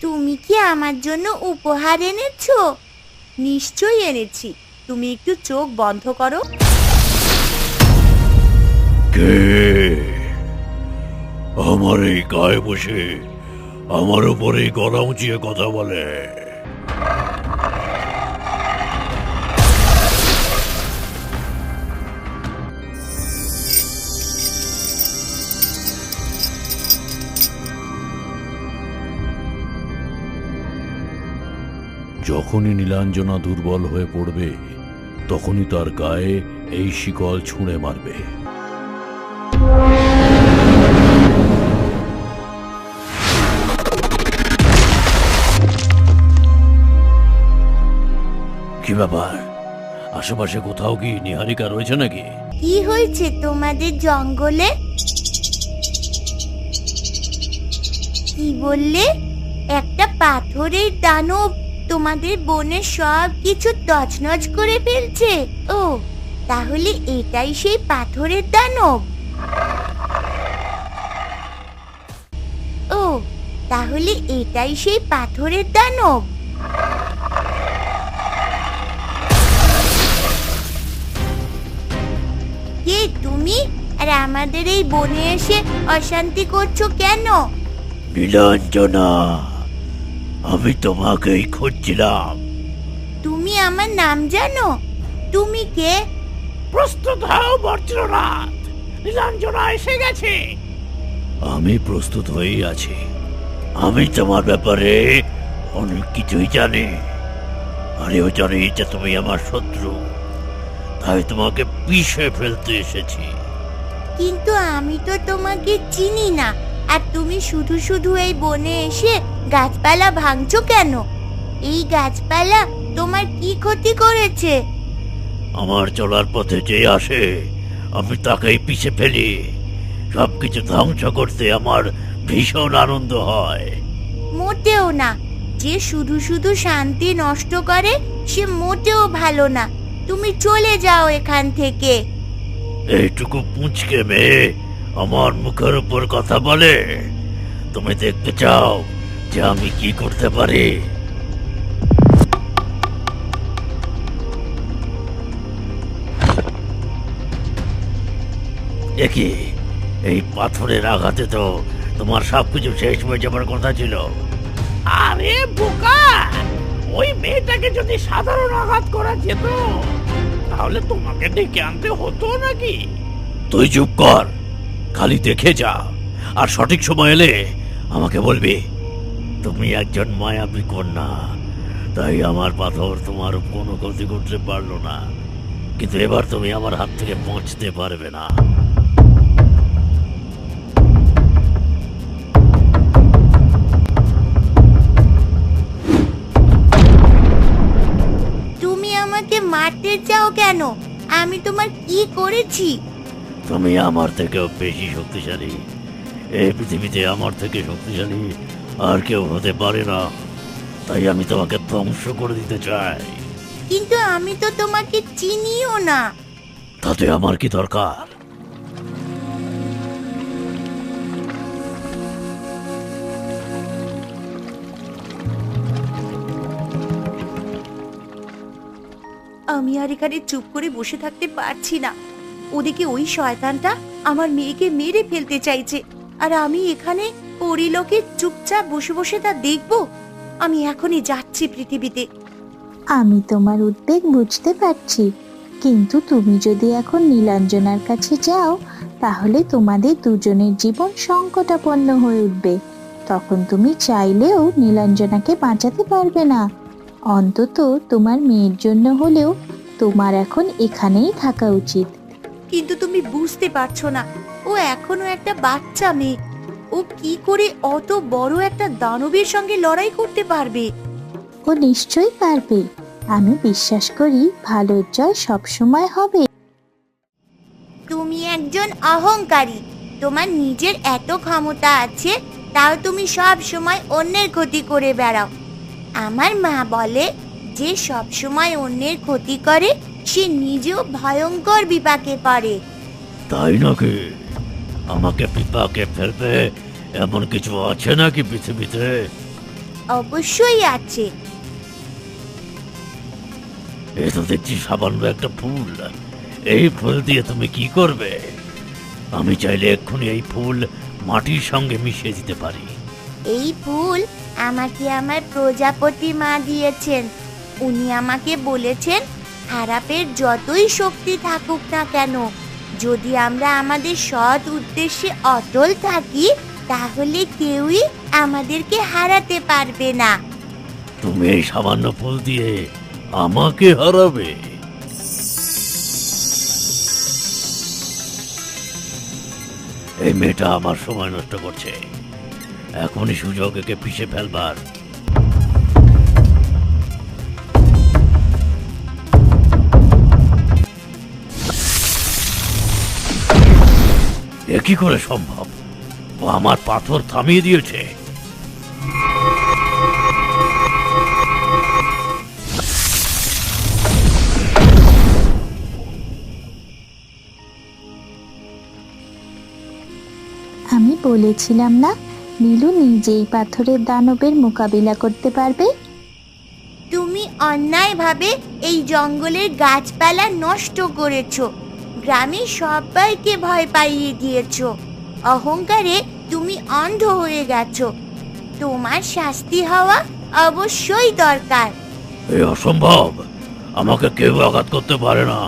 তুমি কি আমার জন্য উপহার এনেছো? নিশ্চয়ই এনেছি, তুমি একটু চোখ বন্ধ করো। কে আমার এই গায়ে বসে আমার উপরে গলা উঁচিয়ে কথা বলে? যখনই নীলাঞ্জনা দুর্বল হয়ে পড়বে তখনই তার গায়ে এই শিকল ছুঁড়ে মারবে। কি ব্যাপার, আশেপাশে কোথাও কি নিহারিকা রয়েছে নাকি? কি হয়েছে তোমাদের জঙ্গলে? কি বললে? একটা পাথরের দানব তোমাদের বনের সব কিছু তছনছ করে ফেলছে? ও, তাহলে এটাই সেই পাথরের দানব। ও, তাহলে এটাই সেই পাথরের দানব। কে তুমি? আর আমাদের এই বনে এসে অশান্তি করছো কেন? নীলাঞ্জনা, আমি তোমাকেই খুঁজছিলাম। তুমি আমার নাম জানো? তুমি কে? প্রস্তুত হও বজ্রনাথ, নীলাঞ্জনা এসে গেছে। আমি প্রস্তুত হয়েই আছি। আমি তোমার ব্যাপারে অনেক কিছুই জানি। আরেও জানি যে তুমি আমার শত্রু, তাই তোমাকে পিষে ফেলতে এসেছি। কিন্তু আমি তো তোমাকে চিনি না। আর তুমি শুধু শুধু এই বনে এসে গাছপালা ভাঙছো কেন? এই গাছপালা তোমার কি ক্ষতি করেছে? আমার চলার পথে যে আসে আমি তাকেই পিষে ফেলি। সবকিছু ধ্বংস করতে আমার ভীষণ আনন্দ হয়। মোটেও না। যে শুধু শুধু শান্তি নষ্ট করে সে মোটেও ভালো না। তুমি চলে যাও এখান থেকে। এইটুকু পুঁচকে মেয়ে আমার মুখের উপর কথা বলে? তুমি দেখতে চাও যে আমি কি করতে পারি? দেখি, এই পাথরের আঘাতে তো তোমার সবকিছু শেষ হয়ে যাবার কথা ছিল। আরে বোকা, ওই মেয়েটাকে যদি সাধারণ আঘাত করা যেত তাহলে তোমাকে ডেকে আনতে হতো নাকি? তুই চুপ কর, খালি দেখে যা, আর সঠিক সময় এলে আমাকে বলবি। তুমি একজন মায়াবী কন্যা, তাই আমার পাথর তোমার কোনো ক্ষতি করতে পারলো না। কিন্তু এবার তুমি আমার হাত থেকে বাঁচতে পারবে না। তুমি আমাকে মারতে চাও কেন? আমি তোমার কি করেছি? তুমি আমার থেকেও বেশি শক্তিশালী। এই পৃথিবীতে আমার থেকে শক্তিশালী আর কেউ হতে পারে না, তাই আমি তোমাকে ধ্বংস করে দিতে চাই। কিন্তু আমি তো তোমাকে চিনিও না। তাতে আমার কি দরকার? আমি আর এখানে চুপ করে বসে থাকতে পারছি না। ওদিকে ওই শয়তানটা আমার মেয়েকে মেরে ফেলতে চাইছে, আর আমি এখানে পরিলোকে চুপচাপ বসে বসে তা দেখবো? আমি এখনই যাচ্ছি পৃথিবীতে। আমি তোমার উদ্বেগ বুঝতে পারছি, কিন্তু তুমি যদি এখন নীলাঞ্জনার কাছে যাও তাহলে তোমাদের দুজনের জীবন সংকটাপন্ন হয়ে উঠবে। তখন তুমি চাইলেও নীলাঞ্জনাকে বাঁচাতে পারবে না। অন্তত তোমার মেয়ের জন্য হলেও তোমার এখন এখানেই থাকা উচিত। কিন্তু তুমি বুঝতে পারছো না, ও এখনো একটা বাচ্চা মেয়ে। ও কি করে অত বড় একটা দানবের সঙ্গে লড়াই করতে পারবে? ও নিশ্চয়ই পারবে। আমি বিশ্বাস করি ভালোর জয় সবসময় হবে। তুমি একজন অহংকারী। তোমার নিজের এত ক্ষমতা আছে, তাও তুমি সব সময় অন্যের ক্ষতি করে বেড়াও। আমার মা বলে যে সব সময় অন্যের ক্ষতি করে সে নিজেও ভয়ঙ্কর বিপাকে পড়ে। তাই নাকি? আমাকে বিপাকে ফেলবে এমন কিছু আছে নাকি পৃথিবীতে? অবশ্যই আছে। এ তো দেখছি সামান্য একটা ফুল। এই ফুল দিয়ে তুমি কি করবে? আমি চাইলে এক্ষুনি এই ফুল মাটির সঙ্গে মিশিয়ে দিতে পারি। এই ফুল আমাকে আমার প্রজাপতি মা দিয়েছেন। উনি আমাকে বলেছেন, খারাপের যতই শক্তি থাকুক না কেন, যদি আমরা আমাদের সৎ উদ্দেশ্যে অটল থাকি, তাহলে কেউই আমাদেরকে হারাতে পারবে না। তুমি এই সামান্য ফুল দিয়ে আমাকে হারাবে? এই মেয়েটা আমার সময় নষ্ট করছে। এখনই সুযোগ একে পিষে ফেলবার। এ কি করে সম্ভব? ও আমার পাথর থামিয়ে দিয়েছে। আমি বলেছিলাম না, নীলু নিজেই পাথরের দানবের মোকাবিলা করতে পারবে। তুমি অন্যায়ভাবে এই জঙ্গলের গাছপালা নষ্ট করেছো, গ্রামের সবাইকে ভয় পাইয়ে দিয়েছো। অহংকারে তুমি অন্ধ হয়ে গেছো। তোমার শাস্তি হওয়া অবশ্যই দরকার। এ অসম্ভব। আমাকে কেউ আঘাত করতে পারে না।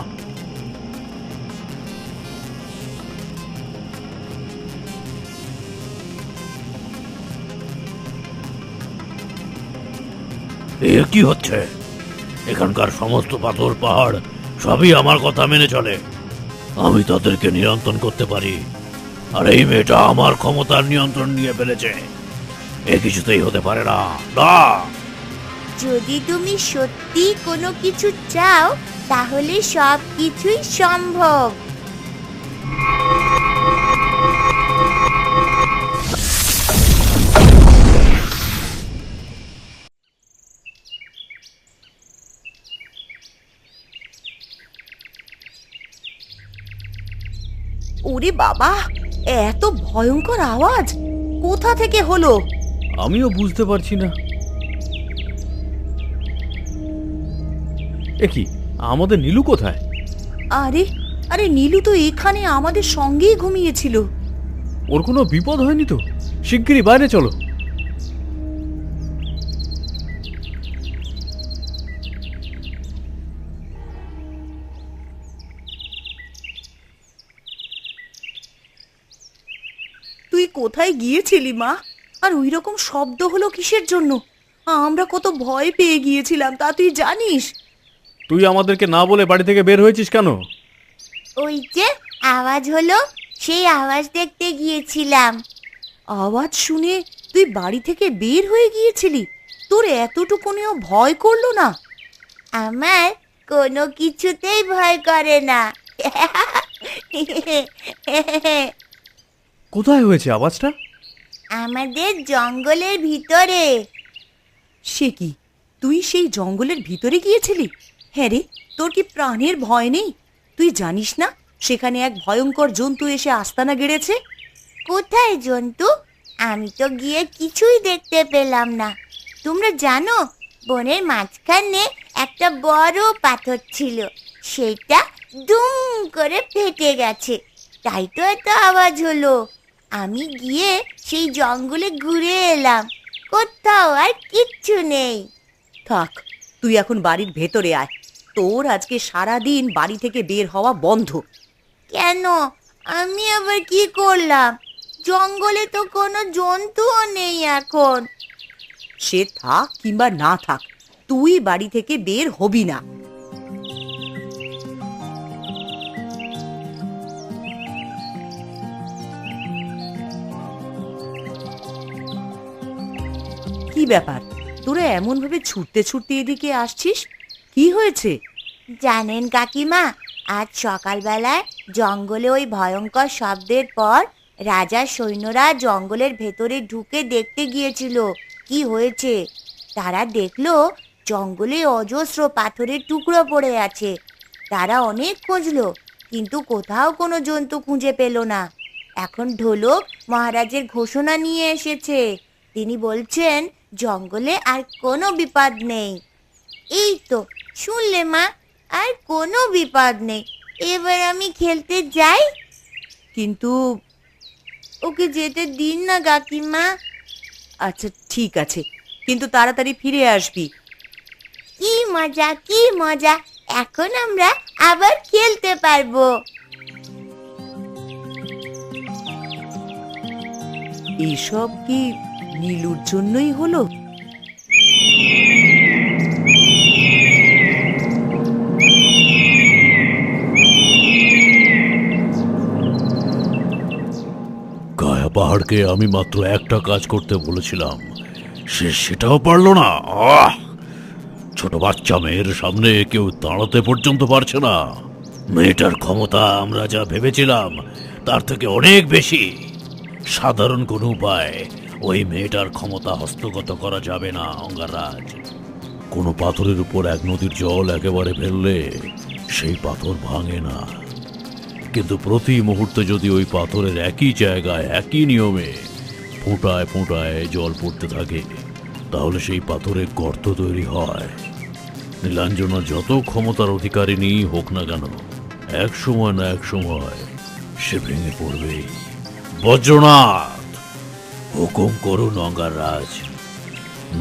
এ কি হচ্ছে? এখানকার সমস্ত পাথর পাহাড় সবই আমার কথা মেনে চলে। আমি তাদেরকে নিয়ন্ত্রণ করতে পারি, আর এই মেয়েটা আমার ক্ষমতার নিয়ন্ত্রণ নিয়ে ফেলেছে। এ কিছুতেই হতে পারে না। না, যদি তুমি সত্যি কোনো কিছু চাও, তাহলে সব কিছুই সম্ভব। ওরে বাবা, এত ভয়ঙ্কর আওয়াজ কোথা থেকে হলো? আমিও বুঝতে পারছি না। এ কি, আমাদের নীলু কোথায়? আরে আরে, নীলু তো এখানে আমাদের সঙ্গেই ঘুমিয়েছিল। ওর কোনো বিপদ হয়নি তো? শিগগিরই বাইরে চলো। তুই কোথায় গিয়েছিলি মা? আর ওই রকম শব্দ হলো কিসের জন্য? আমরা কত ভয় পেয়ে গিয়েছিলাম, তা তুই জানিস? তুই আমাদেরকে না বলে বাড়ি থেকে বের হয়েছিস কেন? ওই যে আওয়াজ হলো, সেই আওয়াজ দেখতে গিয়েছিলাম। আওয়াজ শুনে তুই বাড়ি থেকে বের হয়ে গিয়েছিলি? তোর এতটুকুনিও ভয় করলো না? আমার কোনো কিছুতেই ভয় করে না। কোথায় হয়েছে আওয়াজটা? আমাদের জঙ্গলের ভিতরে। সে কি, তুই সেই জঙ্গলের ভিতরে গিয়েছিলি? হ্যাঁ রে, তোর কি প্রাণের ভয় নেই? তুই জানিস না সেখানে এক ভয়ঙ্কর জন্তু এসে আস্তানা গেড়েছে? কোথায় জন্তু? আমি তো গিয়ে কিছুই দেখতে পেলাম না। তোমরা জানো, বনের মাঝখানে একটা বড় পাথর ছিল, সেটা দুম করে ফেটে গেছে। তাই তো এত আওয়াজ হলো। আমি গিয়ে সেই জঙ্গলে ঘুরে এলাম, কোথাও আর কিচ্ছু নেই। থাক, তুই এখন বাড়ির ভেতরে আয়। তোর আজকে সারা দিন বাড়ি থেকে বের হওয়া বন্ধ। কেন? আমি আবার কি করলাম? জঙ্গলে তো কোনো জন্তুও নেই এখন। সে থাক কিংবা না থাক, তুই বাড়ি থেকে বের হবি না। কি ব্যাপার, তোরা এমন ভাবে ছুটতে ছুটতে এদিকে আসছিস? কি হয়েছে? জানেন কাকিমা, আজ সকালবেলায় জঙ্গলে ওই ভয়ঙ্কর শব্দের পর রাজার সৈন্যরা জঙ্গলের ভেতরে ঢুকে দেখতে গিয়েছিল কি হয়েছে। তারা দেখলো জঙ্গলে অজস্র পাথরের টুকরো পড়ে আছে। তারা অনেক খুঁজলো, কিন্তু কোথাও কোনো জন্তু খুঁজে পেল না। এখন ঢোলক মহারাজের ঘোষণা নিয়ে এসেছে। তিনি বলছেন জঙ্গলে আর কোনো বিপদ নেই। এই তো শুনলে মা, আর কোনো বিপদ নেই। এবার আমি খেলতে যাই। কিন্তু ওকে যেতে দিন না কাকিমা। আচ্ছা ঠিক আছে, কিন্তু তাড়াতাড়ি ফিরে আসবি। কি মজা, কি মজা! এখন আমরা আবার খেলতে পারবো। এইসব কি নীলুর জন্যই হলো? কায়া পাহাড়কে আমি মাত্র একটা কাজ করতে বলেছিলাম, সে সেটাও পারলো না। আহ! ছোট বাচ্চা মেয়ের সামনে কেউ দাঁড়াতে পর্যন্ত পারছে না। মেয়েটার ক্ষমতা আমরা যা ভেবেছিলাম তার থেকে অনেক বেশি। সাধারণ কোনো উপায় ওই মেয়েটার ক্ষমতা হস্তগত করা যাবে না অঙ্গারাজ। কোনো পাথরের উপর এক নদীর জল একেবারে ফেললে সেই পাথর ভাঙে না, কিন্তু প্রতি মুহূর্তে যদি ওই পাথরের একই জায়গায় একই নিয়মে ফোঁটায় ফোঁটায় জল পড়তে থাকে, তাহলে সেই পাথরে গর্ত তৈরি হয়। নীলাঞ্জনা যত ক্ষমতার অধিকারিণী হোক না কেন, এক সময় না এক সময় সে ভেঙে পড়বে। বজ্রনাথ, হুকুম করুন অঙ্গারাজ।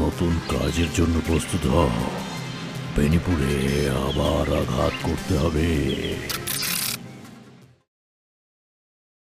নতুন কাজের জন্য প্রস্তুত হ। বেনিপুরে আবার আঘাত করতে হবে।